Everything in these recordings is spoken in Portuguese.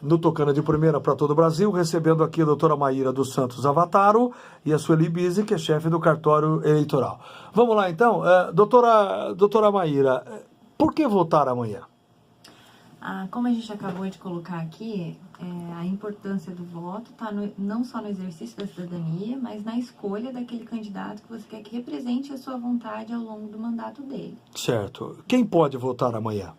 no Tocando de Primeira para todo o Brasil, recebendo aqui a doutora Maíra dos Santos Avataro e a Sueli Bise, que é chefe do cartório eleitoral. Vamos lá então, doutora Maíra, por que votar amanhã? Como a gente acabou de colocar aqui, a importância do voto está não só no exercício da cidadania, mas na escolha daquele candidato que você quer que represente a sua vontade ao longo do mandato dele. Certo. Quem pode votar amanhã?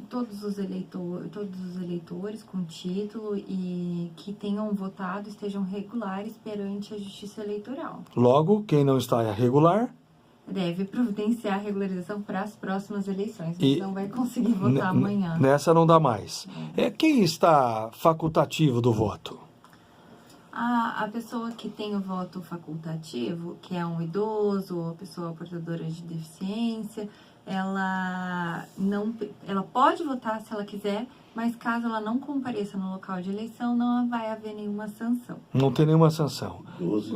Todos os eleitores com título e que tenham votado estejam regulares perante a Justiça Eleitoral. Logo, quem não está regular deve providenciar a regularização para as próximas eleições. Não vai conseguir votar amanhã. Nessa não dá mais. Quem está facultativo do voto? A pessoa que tem o voto facultativo, que é um idoso ou pessoa portadora de deficiência, ela pode votar se ela quiser, mas caso ela não compareça no local de eleição, não vai haver nenhuma sanção. Não tem nenhuma sanção.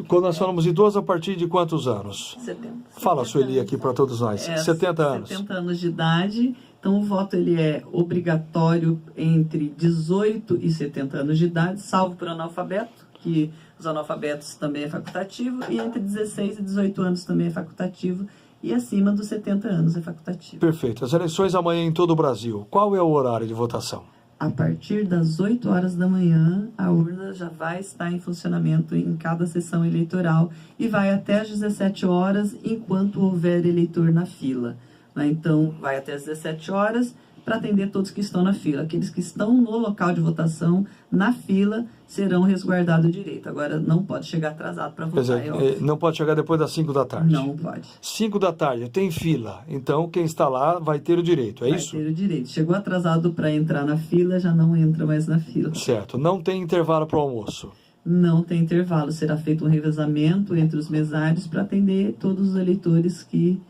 Quando nós falamos idoso, a partir de quantos anos? 70. Fala, Sueli, aqui para todos nós. 70 anos. 70 anos de idade. Então, o voto ele é obrigatório entre 18 e 70 anos de idade, salvo por analfabeto, que os analfabetos também é facultativo, e entre 16 e 18 anos também é facultativo, e acima dos 70 anos é facultativo. Perfeito. As eleições amanhã em todo o Brasil. Qual é o horário de votação? A partir das 8 horas da manhã, a urna já vai estar em funcionamento em cada sessão eleitoral e vai até às 17 horas, enquanto houver eleitor na fila. Então, vai até às 17 horas para atender todos que estão na fila. Aqueles que estão no local de votação, na fila, serão resguardados direito. Agora, não pode chegar atrasado para votar. Não pode chegar depois das 5 da tarde? Não pode. 5 da tarde, tem fila. Então, quem está lá vai ter o direito, é isso? Vai ter o direito. Chegou atrasado para entrar na fila, já não entra mais na fila. Certo. Não tem intervalo para o almoço? Não tem intervalo. Será feito um revezamento entre os mesários para atender todos os eleitores que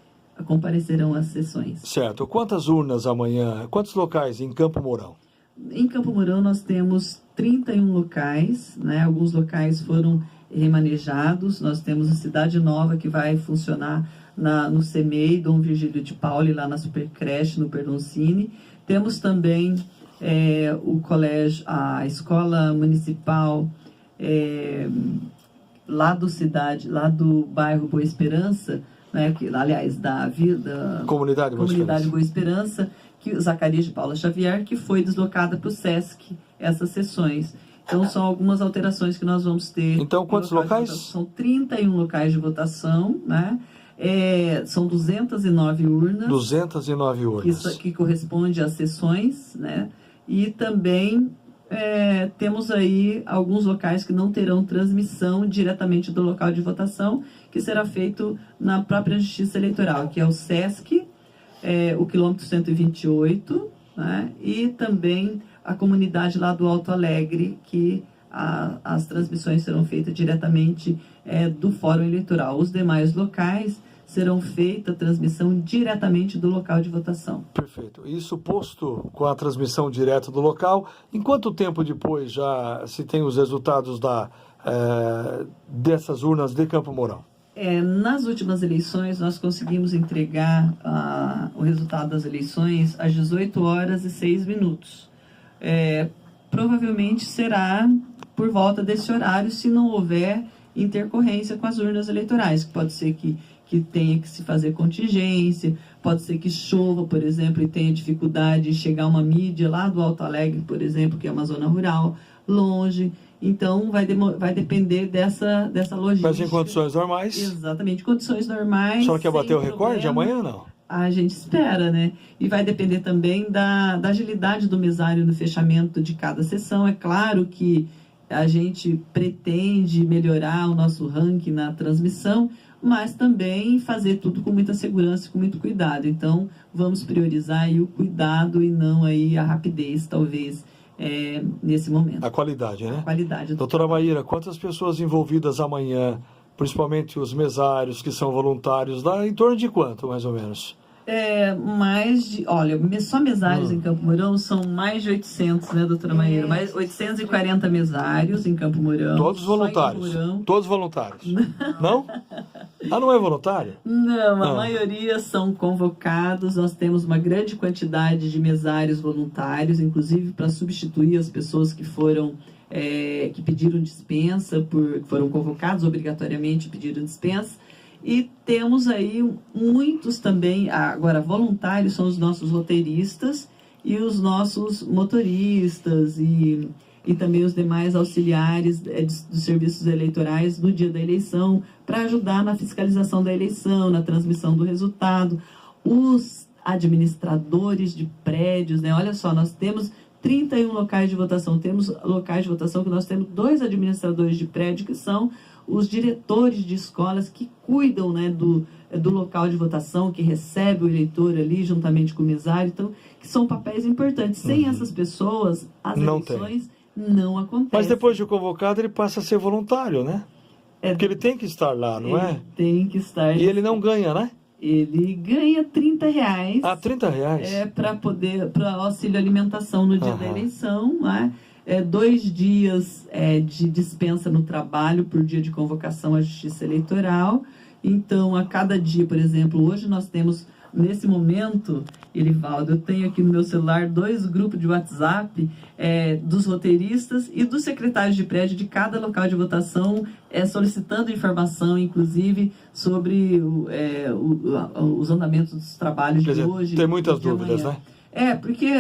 comparecerão às sessões. Certo. Quantas urnas amanhã? Quantos locais em Campo Mourão? Em Campo Mourão nós temos 31 locais, né? Alguns locais foram remanejados. Nós temos a Cidade Nova, que vai funcionar no CEMEI, Dom Virgílio de Pauli, lá na Supercreche, no Perdoncini. Temos também o colégio, a escola municipal lá do bairro Boa Esperança, né, aliás, da Comunidade Boa Esperança, que Zacarias de Paula Xavier, que foi deslocada para o SESC essas sessões. Então, são algumas alterações que nós vamos ter. Então, quantos locais? São 31 locais de votação, né? São 209 urnas. 209 urnas. Que corresponde às sessões, né? E também temos aí alguns locais que não terão transmissão diretamente do local de votação, que será feito na própria Justiça Eleitoral, que é o SESC, o quilômetro 128, né? E também a comunidade lá do Alto Alegre, que as transmissões serão feitas diretamente do Fórum Eleitoral. Os demais locais serão feita a transmissão diretamente do local de votação. Perfeito. Isso posto com a transmissão direta do local, em quanto tempo depois já se tem os resultados dessas urnas de Campo Mourão? Nas últimas eleições, nós conseguimos entregar o resultado das eleições às 18 horas e 6 minutos. Provavelmente será por volta desse horário, se não houver intercorrência com as urnas eleitorais, que pode ser que tenha que se fazer contingência, pode ser que chova, por exemplo, e tenha dificuldade de chegar uma mídia lá do Alto Alegre, por exemplo, que é uma zona rural, longe. Então, vai depender dessa logística. Mas em condições normais? Exatamente, condições normais. A senhora quer bater o recorde amanhã ou não? A gente espera, né? E vai depender também da agilidade do mesário no fechamento de cada sessão. É claro que a gente pretende melhorar o nosso ranking na transmissão, mas também fazer tudo com muita segurança e com muito cuidado. Então, vamos priorizar aí o cuidado e não aí a rapidez, talvez, nesse momento. A qualidade, né? A qualidade. Doutora Maíra, quantas pessoas envolvidas amanhã, principalmente os mesários que são voluntários, dá em torno de quanto, mais ou menos? Olha, só mesários em Campo Mourão são mais de 800, né, doutora Maíra? Mais 840 mesários em Campo Mourão. Todos voluntários? Todos voluntários. Não? Ah, não é voluntário? Não, a Ah. maioria são convocados. Nós temos uma grande quantidade de mesários voluntários, inclusive para substituir as pessoas que foram que pediram dispensa, foram convocados obrigatoriamente, pediram dispensa. E temos aí muitos também, agora voluntários são os nossos roteiristas e os nossos motoristas e também os demais auxiliares dos serviços eleitorais no dia da eleição, para ajudar na fiscalização da eleição, na transmissão do resultado. Os administradores de prédios, né? Olha só, nós temos 31 locais de votação. Temos locais de votação que nós temos 2 administradores de prédio, que são os diretores de escolas que cuidam, né, do local de votação, que recebe o eleitor ali juntamente com o mesário. Então, que são papéis importantes. Sem essas pessoas, as eleições não acontecem. Mas depois de convocado, ele passa a ser voluntário, né? Porque ele tem que estar lá, não é? Tem que estar. E ele não ganha, né? Ele ganha R$30. Ah, R$30? Para auxílio alimentação no dia da eleição, né? 2 dias de dispensa no trabalho por dia de convocação à Justiça Eleitoral. Então, a cada dia, por exemplo, hoje nós temos, nesse momento, Elivaldo, eu tenho aqui no meu celular 2 grupos de WhatsApp dos roteiristas e dos secretários de prédio de cada local de votação, solicitando informação, inclusive, sobre os andamentos dos trabalhos de hoje. Tem muitas dúvidas, né? Porque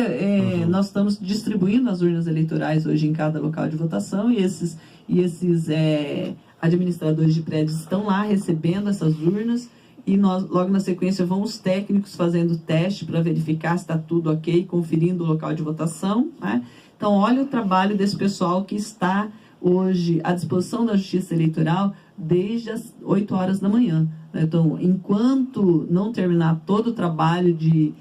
nós estamos distribuindo as urnas eleitorais hoje em cada local de votação e esses administradores de prédios estão lá recebendo essas urnas e nós, logo na sequência, vão os técnicos fazendo teste para verificar se está tudo ok, conferindo o local de votação, né? Então, olha o trabalho desse pessoal que está hoje à disposição da Justiça Eleitoral desde as 8 horas da manhã. Né? Então, enquanto não terminar todo o trabalho de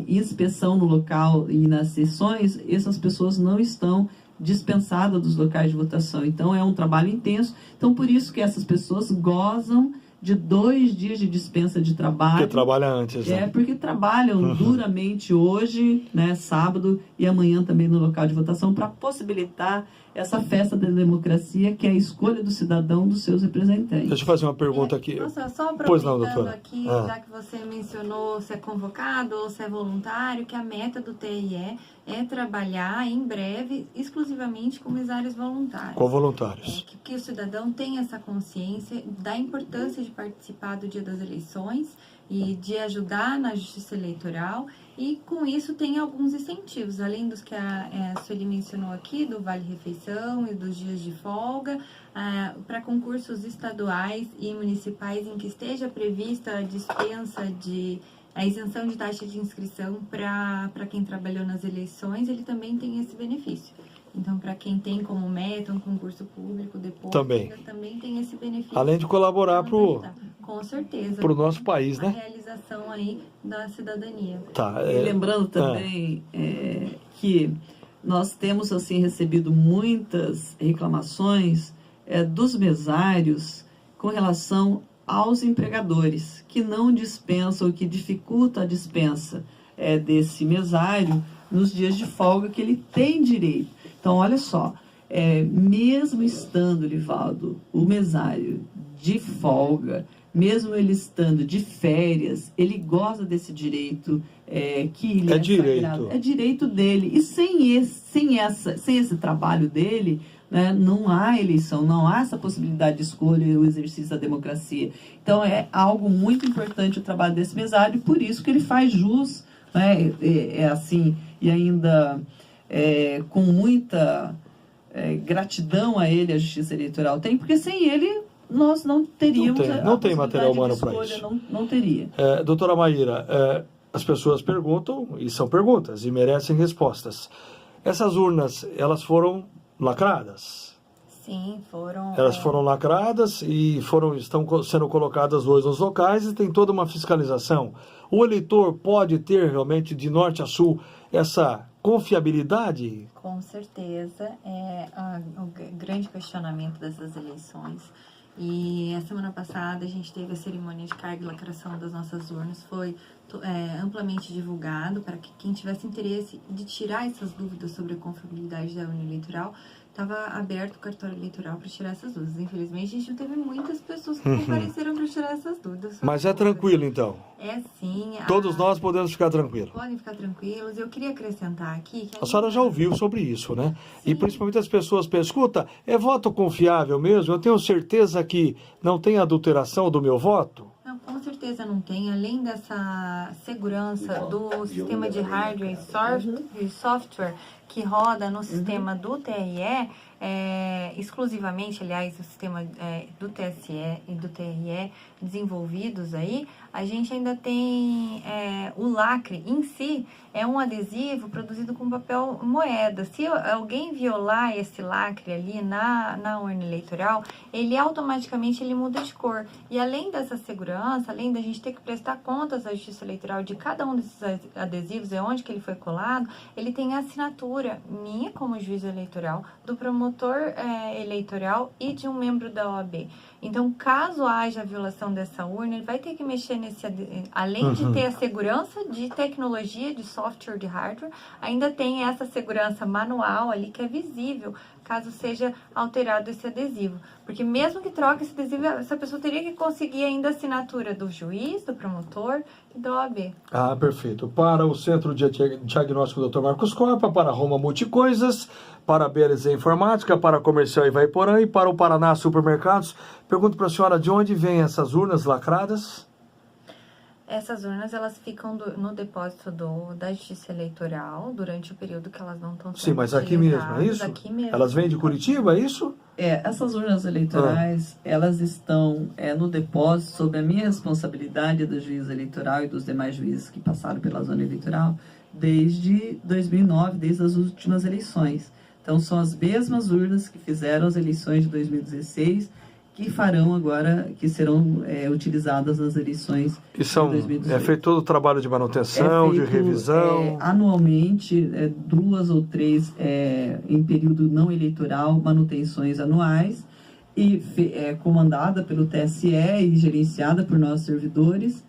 inspeção no local e nas sessões, essas pessoas não estão dispensadas dos locais de votação. Então, é um trabalho intenso. Então, por isso que essas pessoas gozam de 2 dias de dispensa de trabalho. Porque trabalha antes, né? Porque trabalham duramente hoje, né, sábado e amanhã também no local de votação, para possibilitar essa festa da democracia, que é a escolha do cidadão dos seus representantes. Deixa eu fazer uma pergunta aqui. Nossa, só Pois não, aproveitando doutora. aqui, já que você mencionou se é convocado ou se é voluntário, que a meta do TRE é trabalhar em breve exclusivamente com mesários voluntários. Com voluntários. Que o cidadão tenha essa consciência da importância de participar do dia das eleições e de ajudar na justiça eleitoral, e com isso tem alguns incentivos, além dos que a Sueli mencionou aqui, do Vale Refeição e dos dias de folga, para concursos estaduais e municipais em que esteja prevista a dispensa a isenção de taxa de inscrição para quem trabalhou nas eleições, ele também tem esse benefício. Então, para quem tem como meta um concurso público depois, também tem esse benefício. Além de colaborar com certeza, para o nosso país, né? A realização aí da cidadania. Tá, E lembrando também que nós temos assim recebido muitas reclamações dos mesários com relação aos empregadores que não dispensam, que dificultam a dispensa desse mesário nos dias de folga que ele tem direito. Então, olha só, mesmo estando, Livaldo, o mesário de folga, mesmo ele estando de férias, ele goza desse direito que lhe é sagrado. É direito dele. E sem esse trabalho dele, né, não há eleição, não há essa possibilidade de escolha e o exercício da democracia. Então, é algo muito importante o trabalho desse mesário, por isso que ele faz jus, né, assim, e ainda com muita gratidão a ele, a Justiça Eleitoral tem, porque sem ele nós não teríamos não tem material humano para isso. Não teria. Doutora Maíra, as pessoas perguntam, e são perguntas, e merecem respostas. Essas urnas, elas foram lacradas? Sim, foram. Elas foram lacradas e estão sendo colocadas hoje nos locais e tem toda uma fiscalização. O eleitor pode ter realmente de norte a sul essa confiabilidade? Com certeza, o grande questionamento dessas eleições. E a semana passada a gente teve a cerimônia de carga e lacração das nossas urnas, foi amplamente divulgado para que quem tivesse interesse de tirar essas dúvidas sobre a confiabilidade da urna eleitoral, estava aberto o cartório eleitoral para tirar essas dúvidas. Infelizmente, a gente não teve muitas pessoas que compareceram para tirar essas dúvidas. Mas é tranquilo, então? É sim. Todos nós podemos ficar tranquilos? Podem ficar tranquilos. Eu queria acrescentar aqui... que a senhora já ouviu sobre isso, né? Sim. E principalmente as pessoas pensam, escuta, é voto confiável mesmo? Eu tenho certeza que não tem adulteração do meu voto? Não, com certeza não tem. Além dessa segurança do sistema de hardware e software que roda no sistema do TRE, exclusivamente, aliás, o sistema do TSE e do TRE desenvolvidos aí, a gente ainda tem o lacre em si, é um adesivo produzido com papel moeda. Se alguém violar esse lacre ali na urna eleitoral, ele automaticamente muda de cor. E além dessa segurança, além da gente ter que prestar contas à Justiça Eleitoral de cada um desses adesivos e onde que ele foi colado, ele tem a assinatura minha como juiz eleitoral, do promotor eleitoral e de um membro da OAB. Então, caso haja violação dessa urna, ele vai ter que mexer nesse... Além de ter a segurança de tecnologia, de software, de hardware, ainda tem essa segurança manual ali que é visível, caso seja alterado esse adesivo. Porque mesmo que troque esse adesivo, essa pessoa teria que conseguir ainda a assinatura do juiz, do promotor e da OAB. Ah, perfeito. Para o Centro de Diagnóstico Dr. Marcos Corpa, para Roma Multicoisas, para a BLZ Informática, para a Comercial Ivaiporã e para o Paraná Supermercados. Pergunto para a senhora, de onde vêm essas urnas lacradas? Essas urnas, elas ficam no depósito da Justiça Eleitoral durante o período que elas não estão sendo Sim, mas aqui mesmo, é isso? Aqui mesmo. Elas vêm de Curitiba, é isso? Essas urnas eleitorais, elas estão no depósito sob a minha responsabilidade do juiz eleitoral e dos demais juízes que passaram pela zona eleitoral desde 2009, desde as últimas eleições. Então, são as mesmas urnas que fizeram as eleições de 2016 que farão agora, que serão utilizadas nas eleições de 2018. É feito todo o trabalho de manutenção, de revisão? Anualmente, 2 ou 3 em período não eleitoral, manutenções anuais, e comandada pelo TSE e gerenciada por nossos servidores.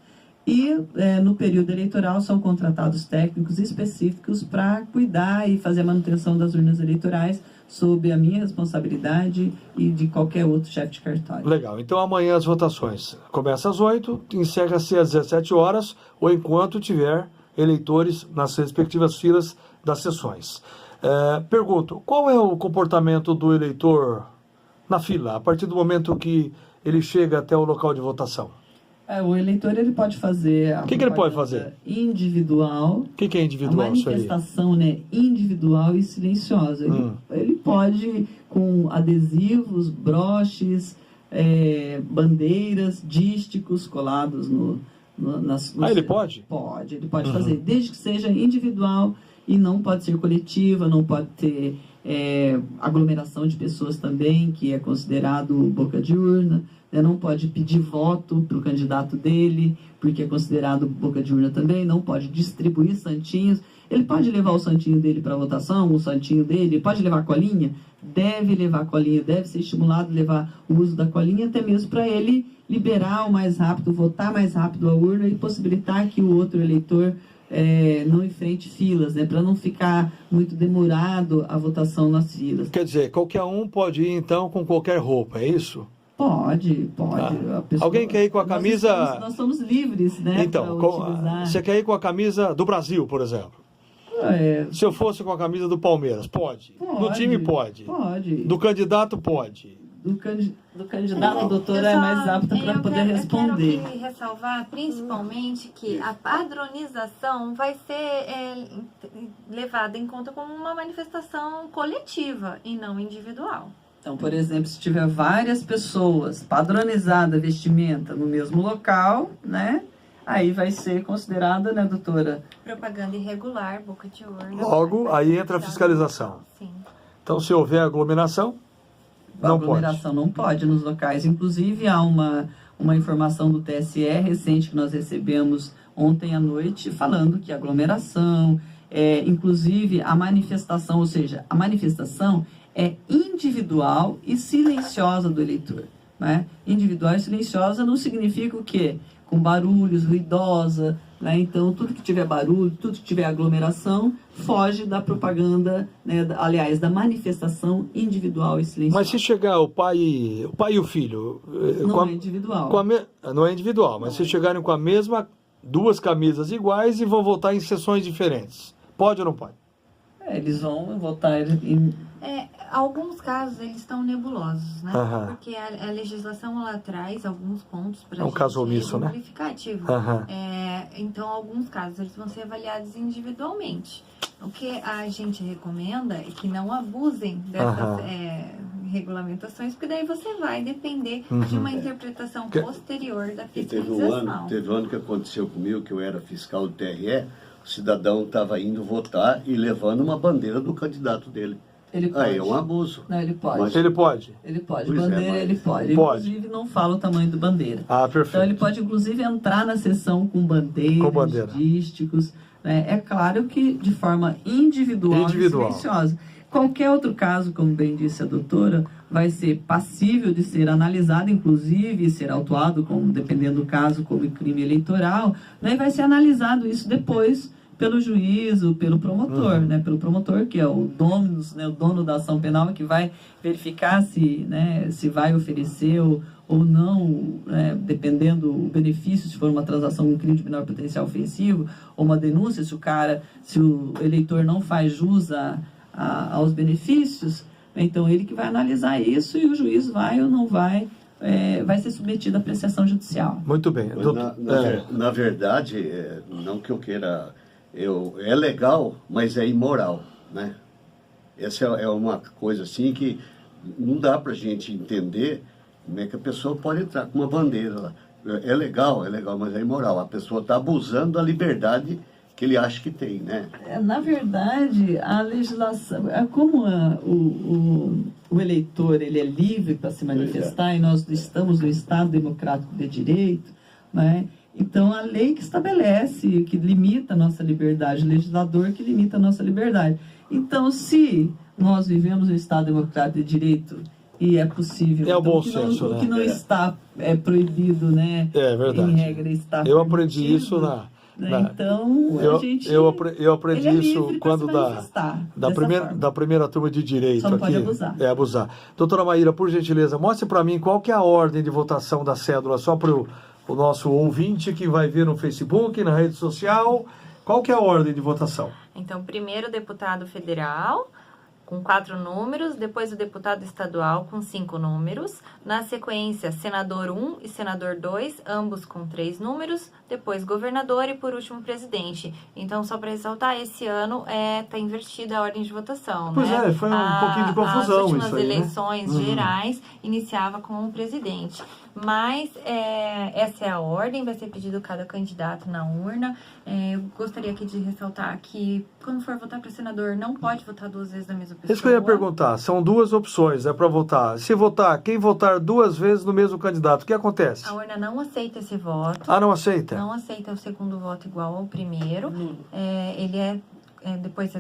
E no período eleitoral são contratados técnicos específicos para cuidar e fazer a manutenção das urnas eleitorais, sob a minha responsabilidade e de qualquer outro chefe de cartório. Legal. Então amanhã as votações começam às 8, encerra-se às 17 horas, ou enquanto tiver eleitores nas respectivas filas das sessões. Pergunto, qual é o comportamento do eleitor na fila, a partir do momento que ele chega até o local de votação? O eleitor ele pode fazer... O que ele pode fazer? Individual. O que é individual? A manifestação individual e silenciosa. Ele pode, com adesivos, broches, bandeiras, dísticos colados ele pode? Pode, ele pode fazer, desde que seja individual e não pode ser coletiva, não pode ter aglomeração de pessoas também, que é considerado boca de urna. Não pode pedir voto para o candidato dele, porque é considerado boca de urna também, não pode distribuir santinhos. Ele pode levar o santinho dele para a votação, o santinho dele, pode levar colinha? Deve levar colinha, deve ser estimulado a levar o uso da colinha, até mesmo para ele liberar o mais rápido, votar mais rápido a urna e possibilitar que o outro eleitor não enfrente filas, para não ficar muito demorado a votação nas filas. Quer dizer, qualquer um pode ir então com qualquer roupa, é isso? Pode. Alguém quer ir com a camisa... Nós somos livres, Então, você quer ir com a camisa do Brasil, por exemplo? Se eu fosse com a camisa do Palmeiras, pode? Do time pode? Pode. Do candidato pode? Do candidato, a doutora é mais apta para poder responder. Eu quero ressalvar, principalmente, que a padronização vai ser levada em conta como uma manifestação coletiva e não individual. Então, por exemplo, se tiver várias pessoas padronizada vestimenta no mesmo local, aí vai ser considerada, doutora? Propaganda irregular, boca de urna. Logo, aí entra a fiscalização. Sim. Então, se houver aglomeração, não pode. Aglomeração não pode nos locais. Inclusive, há uma informação do TSE recente que nós recebemos ontem à noite, falando que a aglomeração, inclusive a manifestação, ou seja, a manifestação é individual e silenciosa do eleitor. Individual e silenciosa não significa o quê? com barulhos, ruidosa, né? Então, tudo que tiver barulho, tudo que tiver aglomeração, foge da propaganda, né? Aliás, da manifestação individual e silenciosa. Mas se chegar o pai e o filho... Não é individual. Não é individual, mas se chegarem com a mesma, duas camisas iguais e vão votar em sessões diferentes, pode ou não pode? Eles vão votar em... Alguns casos eles estão nebulosos, né? Aham. Porque a legislação ela traz alguns pontos para É um caso omisso, né? exemplificativo. Aham. Então, alguns casos eles vão ser avaliados individualmente. O que a gente recomenda é que não abusem dessas regulamentações, porque daí você vai depender de uma interpretação posterior da fiscalização. Teve um ano que aconteceu comigo, que eu era fiscal do TRE, o cidadão estava indo votar e levando uma bandeira do candidato dele. Ele pode. Aí é um abuso. Não, ele pode. Mas- Ele pode? Ele pode. Pois é, Bandeira, mas- ele pode. Pode. Inclusive, não fala o tamanho do bandeira. Ah, Então, perfeito. ele pode, inclusive, entrar na sessão com bandeiras, Com bandeira. dísticos. Né? É claro que de forma individual. Individual. E silenciosa. Qualquer outro caso, como bem disse a doutora, vai ser passível de ser analisado, inclusive, e ser autuado, como, dependendo do caso, como crime eleitoral, né? E vai ser analisado isso depois pelo juízo, pelo promotor, né? Pelo promotor, que é o dono, né? O dono da ação penal, que vai verificar se, né? Se vai oferecer ou não, né? Dependendo do benefício, se for uma transação, um crime de menor potencial ofensivo, ou uma denúncia, se o eleitor não faz jus aos benefícios, então ele que vai analisar isso e o juiz vai ou não vai, vai ser submetido à apreciação judicial. Muito bem. Mas na verdade, não que eu queira... é legal, mas é imoral, né? Essa é uma coisa assim que não dá pra gente entender como é que a pessoa pode entrar com uma bandeira lá. É legal, mas é imoral. A pessoa está abusando da liberdade que ele acha que tem, né? Na verdade, a legislação, como o eleitor ele é livre para se manifestar e nós estamos no Estado Democrático de Direito, né? Então, a lei que estabelece, que limita a nossa liberdade, o legislador que limita a nossa liberdade. Então, se nós vivemos no Estado Democrático de Direito e é possível... É o então, bom que senso, não, né? Que não está proibido, né? É verdade. Em regra, está Eu aprendi permitido, isso né? Então, a gente... eu aprendi ele é isso livre quando para se manifestar dessa forma. da primeira turma de direito Só não aqui. pode abusar. É abusar. Doutora Maíra, por gentileza, mostre para mim qual que é a ordem de votação da cédula, só para o nosso ouvinte que vai ver no Facebook, na rede social. Qual que é a ordem de votação? Então, primeiro o deputado federal, com 4 números, depois o deputado estadual, com 5 números, na sequência, senador 1 e senador 2, ambos com 3 números, depois governador e, por último, presidente. Então, só para ressaltar, esse ano está invertida a ordem de votação. Pois né? foi um pouquinho de confusão as últimas isso aí, né? eleições gerais iniciava com o presidente. Mas essa é a ordem, vai ser pedido cada candidato na urna. Eu gostaria aqui de ressaltar que, quando for votar para senador, não pode votar 2 vezes na mesma pessoa. Isso que eu ia perguntar. São 2 opções para votar. Se votar, quem votar 2 vezes no mesmo candidato, o que acontece? A urna não aceita esse voto. Ah, não aceita? Não aceita o segundo voto igual ao primeiro. Ele depois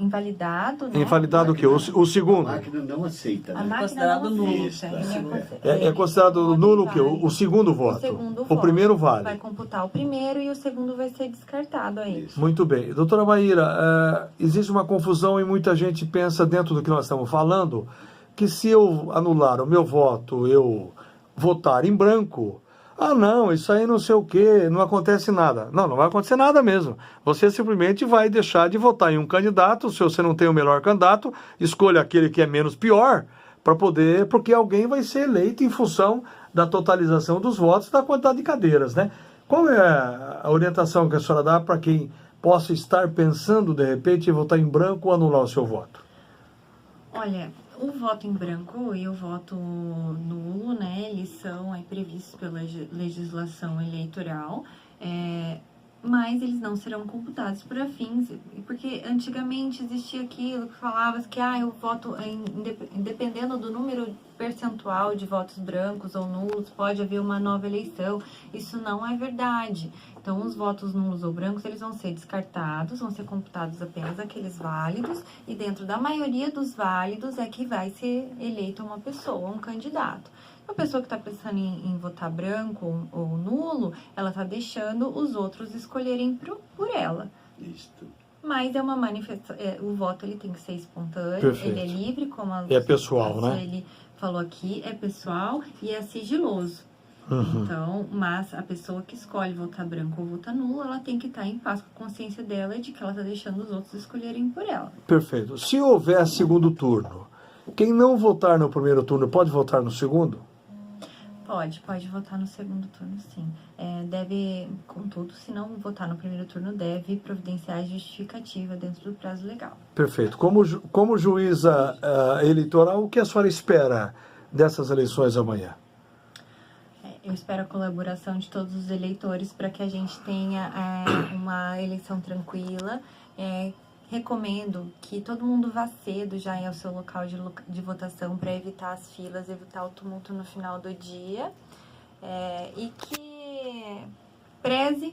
invalidado. Né? Invalidado o quê? O segundo? A máquina não aceita, A né? máquina Considerado não nulo. aceita. É considerado nulo o quê? O segundo voto? O segundo O voto. primeiro vale. Vai computar o primeiro e o segundo vai ser descartado aí. Isso. Muito bem. Doutora Maíra, existe uma confusão e muita gente pensa, dentro do que nós estamos falando, que se eu anular o meu voto, eu votar em branco, não, isso aí não sei o quê, não acontece nada. Não vai acontecer nada mesmo. Você simplesmente vai deixar de votar em um candidato, se você não tem o melhor candidato, escolha aquele que é menos pior, porque alguém vai ser eleito em função da totalização dos votos e da quantidade de cadeiras, né? Qual é a orientação que a senhora dá para quem possa estar pensando, de repente, em votar em branco ou anular o seu voto? Olha, o voto em branco e o voto nulo, né, eles são previstos pela legislação eleitoral, mas eles não serão computados por fins, porque antigamente existia aquilo que falava que o voto, dependendo do número percentual de votos brancos ou nulos, pode haver uma nova eleição. Isso não é verdade. Então, os votos nulos ou brancos, eles vão ser descartados, vão ser computados apenas aqueles válidos, e dentro da maioria dos válidos é que vai ser eleita uma pessoa, um candidato. A pessoa que está pensando em votar branco ou nulo, ela está deixando os outros escolherem por ela. Isso. Mas é uma manifestação, o voto ele tem que ser espontâneo, Perfeito. ele é livre, como a É pessoal, né? ele falou aqui, é pessoal e é sigiloso. Uhum. Então, mas a pessoa que escolhe votar branco ou votar nulo, ela tem que estar em paz com a consciência dela de que ela está deixando os outros escolherem por ela. Perfeito. Se houver segundo turno, quem não votar no primeiro turno pode votar no segundo? Pode votar no segundo turno, sim. Deve, contudo, se não votar no primeiro turno, deve providenciar a justificativa dentro do prazo legal. Perfeito. Como juíza eleitoral, o que a senhora espera dessas eleições amanhã? Eu espero a colaboração de todos os eleitores para que a gente tenha uma eleição tranquila. Recomendo que todo mundo vá cedo já ao seu local de votação para evitar as filas, evitar o tumulto no final do dia. E que preze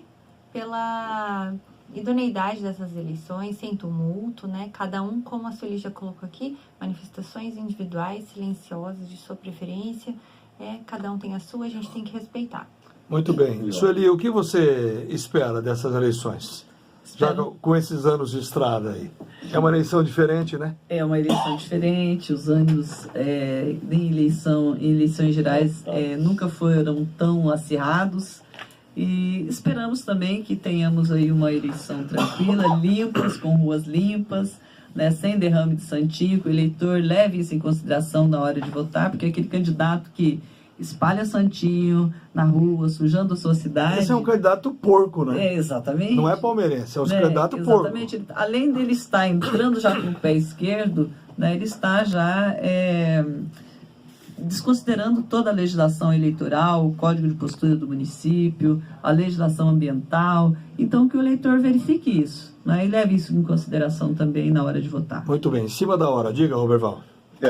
pela idoneidade dessas eleições, sem tumulto, né? Cada um, como a Sueli já colocou aqui, manifestações individuais, silenciosas, de sua preferência. Cada um tem a sua, a gente tem que respeitar. Muito bem. Sueli, o que você espera dessas eleições? Já com esses anos de estrada aí. É uma eleição diferente, né? É uma eleição diferente, os anos em eleições gerais nunca foram tão acirrados. E esperamos também que tenhamos aí uma eleição tranquila, limpas, com ruas limpas, né, sem derrame de santinho, que o eleitor leve isso em consideração na hora de votar, porque aquele candidato que espalha santinho na rua, sujando a sua cidade... Esse é um candidato porco, né? Exatamente. Não é palmeirense, é um candidato porco. Exatamente. Além dele estar entrando já com o pé esquerdo, né, ele está já desconsiderando toda a legislação eleitoral, o código de postura do município, a legislação ambiental. Então, que o eleitor verifique isso, né, e leve isso em consideração também na hora de votar. Muito bem. Em cima da hora. Diga, Roberval.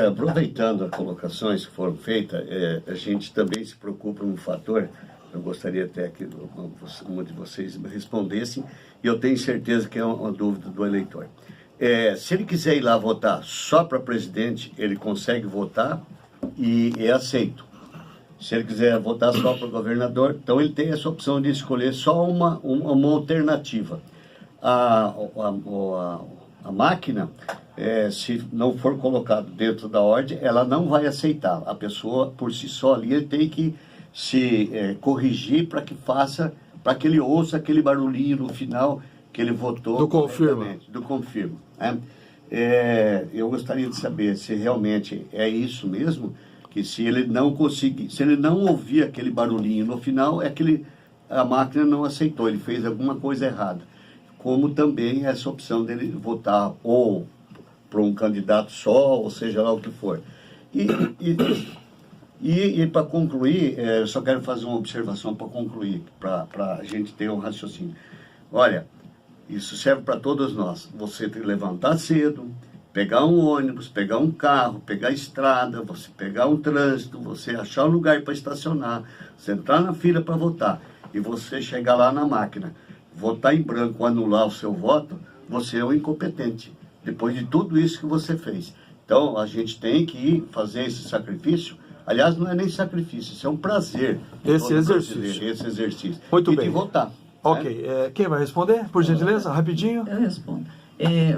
Aproveitando as colocações que foram feitas, a gente também se preocupa num fator, eu gostaria até que uma de vocês me respondessem, e eu tenho certeza que é uma dúvida do eleitor. Se ele quiser ir lá votar só para presidente, ele consegue votar e é aceito. Se ele quiser votar só para governador, então ele tem essa opção de escolher só uma alternativa. A máquina, se não for colocado dentro da ordem, ela não vai aceitar. A pessoa, por si só, ali tem que se corrigir para que ele ouça aquele barulhinho no final que ele votou. Do confirma. Do confirma. Né? Eu gostaria de saber se realmente é isso mesmo, que se ele não conseguir, se ele não ouvir aquele barulhinho no final, a máquina não aceitou, ele fez alguma coisa errada. Como também essa opção dele votar ou para um candidato só, ou seja lá o que for. E para concluir, eu só quero fazer uma observação para concluir, para a gente ter um raciocínio. Olha, isso serve para todos nós. Você tem que levantar cedo, pegar um ônibus, pegar um carro, pegar a estrada, você pegar um trânsito, você achar um lugar para estacionar, você entrar na fila para votar e você chegar lá na máquina, votar em branco, anular o seu voto, você é um incompetente, depois de tudo isso que você fez. Então, a gente tem que ir fazer esse sacrifício. Aliás, não é nem sacrifício, isso é um prazer. Esse exercício. Muito bem. E de votar. Ok. Quem vai responder, por gentileza? Rapidinho. Eu respondo.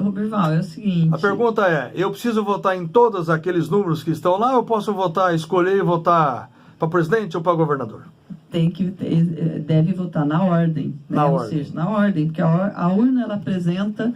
Roberval, é o seguinte... A pergunta é, eu preciso votar em todos aqueles números que estão lá, ou eu posso escolher e votar para presidente ou para governador? Deve votar na ordem. Né? Ou seja, na ordem, porque a urna ela apresenta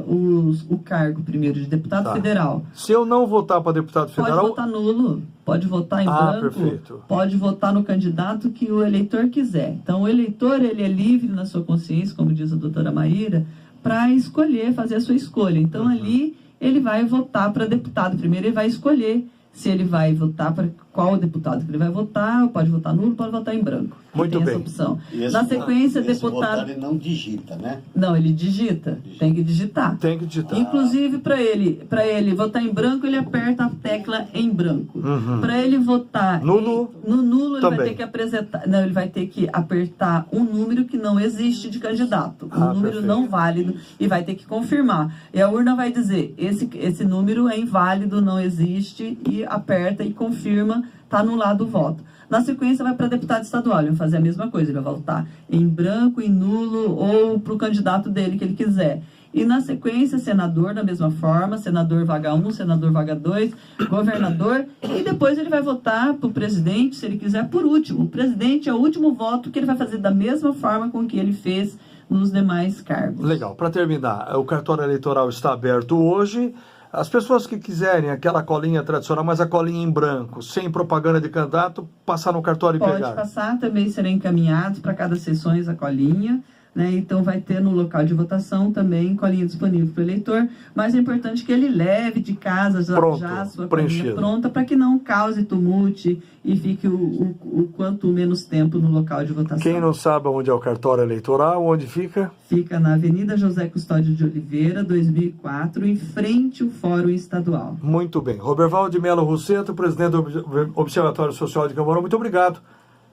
o cargo primeiro de deputado federal. Se eu não votar para deputado federal... Pode votar nulo, pode votar em branco, perfeito. Pode votar no candidato que o eleitor quiser. Então, o eleitor ele é livre na sua consciência, como diz a doutora Maíra, para escolher, fazer a sua escolha. Então, ali, ele vai votar para deputado. Primeiro, ele vai escolher se ele vai votar para qual deputado que ele vai votar, pode votar nulo, pode votar em branco. Muito tem bem. Essa opção. Na sequência, deputado... Votar, ele não digita, né? Não, ele digita. Tem que digitar. Tem que digitar. Inclusive, para ele votar em branco, ele aperta a tecla em branco. Para ele votar no nulo, ele vai ter que apresentar... Não, ele vai ter que apertar um número que não existe de candidato. Um número perfeito. não válido, e vai ter que confirmar. E a urna vai dizer, esse número é inválido, não existe, e ele aperta e confirma, está anulado o voto. Na sequência, vai para deputado estadual, ele vai fazer a mesma coisa, ele vai votar em branco, em nulo ou para o candidato dele que ele quiser. E na sequência, senador da mesma forma, senador vaga 1, senador vaga 2, governador, e depois ele vai votar para o presidente, se ele quiser, por último. O presidente é o último voto que ele vai fazer da mesma forma com que ele fez nos demais cargos. Legal. Para terminar, o cartório eleitoral está aberto hoje. As pessoas que quiserem aquela colinha tradicional, mas a colinha em branco, sem propaganda de candidato, passar no cartório e pegar. Pode passar, também serão encaminhados para cada sessões a colinha. Né? Então vai ter no local de votação também colinha disponível para o eleitor, mas é importante que ele leve de casa já a sua colinha pronta para que não cause tumulto e fique o quanto menos tempo no local de votação. Quem não sabe onde é o cartório eleitoral, onde fica? Fica na Avenida José Custódio de Oliveira, 2004, em frente ao Fórum Estadual. Muito bem. Roberval de Melo Russeto, presidente do Observatório Social de Camorão, muito obrigado.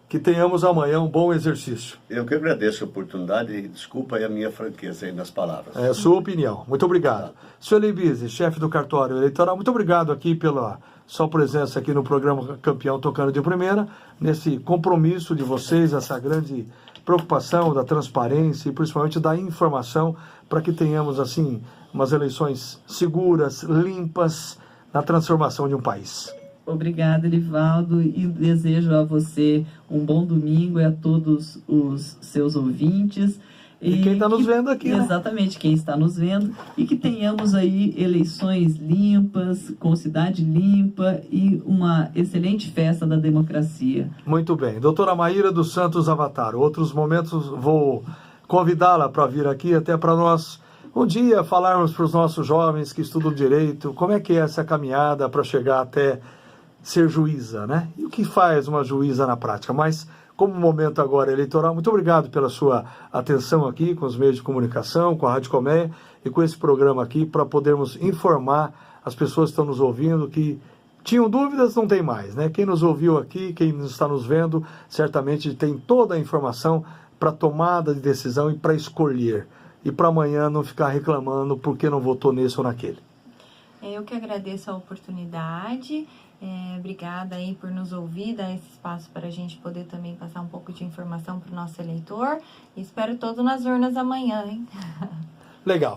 Que tenhamos amanhã um bom exercício. Eu que agradeço a oportunidade e desculpa aí a minha franqueza aí nas palavras. É a sua opinião. Muito obrigado. Sueli Bise, chefe do cartório eleitoral, muito obrigado aqui pela sua presença aqui no programa Campeão Tocando de Primeira, nesse compromisso de vocês, essa grande preocupação da transparência e principalmente da informação para que tenhamos, assim, umas eleições seguras, limpas, na transformação de um país. Obrigada, Erivaldo, e desejo a você um bom domingo e a todos os seus ouvintes. E quem está nos vendo aqui, exatamente, quem está nos vendo. E que tenhamos aí eleições limpas, com cidade limpa e uma excelente festa da democracia. Muito bem. Doutora Maíra dos Santos Avatar, outros momentos vou convidá-la para vir aqui, até para nós um dia falarmos para os nossos jovens que estudam direito, como é que é essa caminhada para chegar até ser juíza, né? E o que faz uma juíza na prática? Mas, como o momento agora é eleitoral, muito obrigado pela sua atenção aqui com os meios de comunicação, com a Rádio Colmeia e com esse programa aqui para podermos informar as pessoas que estão nos ouvindo que tinham dúvidas, não tem mais, né? Quem nos ouviu aqui, quem está nos vendo, certamente tem toda a informação para tomada de decisão e para escolher. E para amanhã não ficar reclamando porque não votou nesse ou naquele. Eu que agradeço a oportunidade. Obrigada aí por nos ouvir, dar esse espaço para a gente poder também passar um pouco de informação para o nosso eleitor. E espero todos nas urnas amanhã, hein? Legal.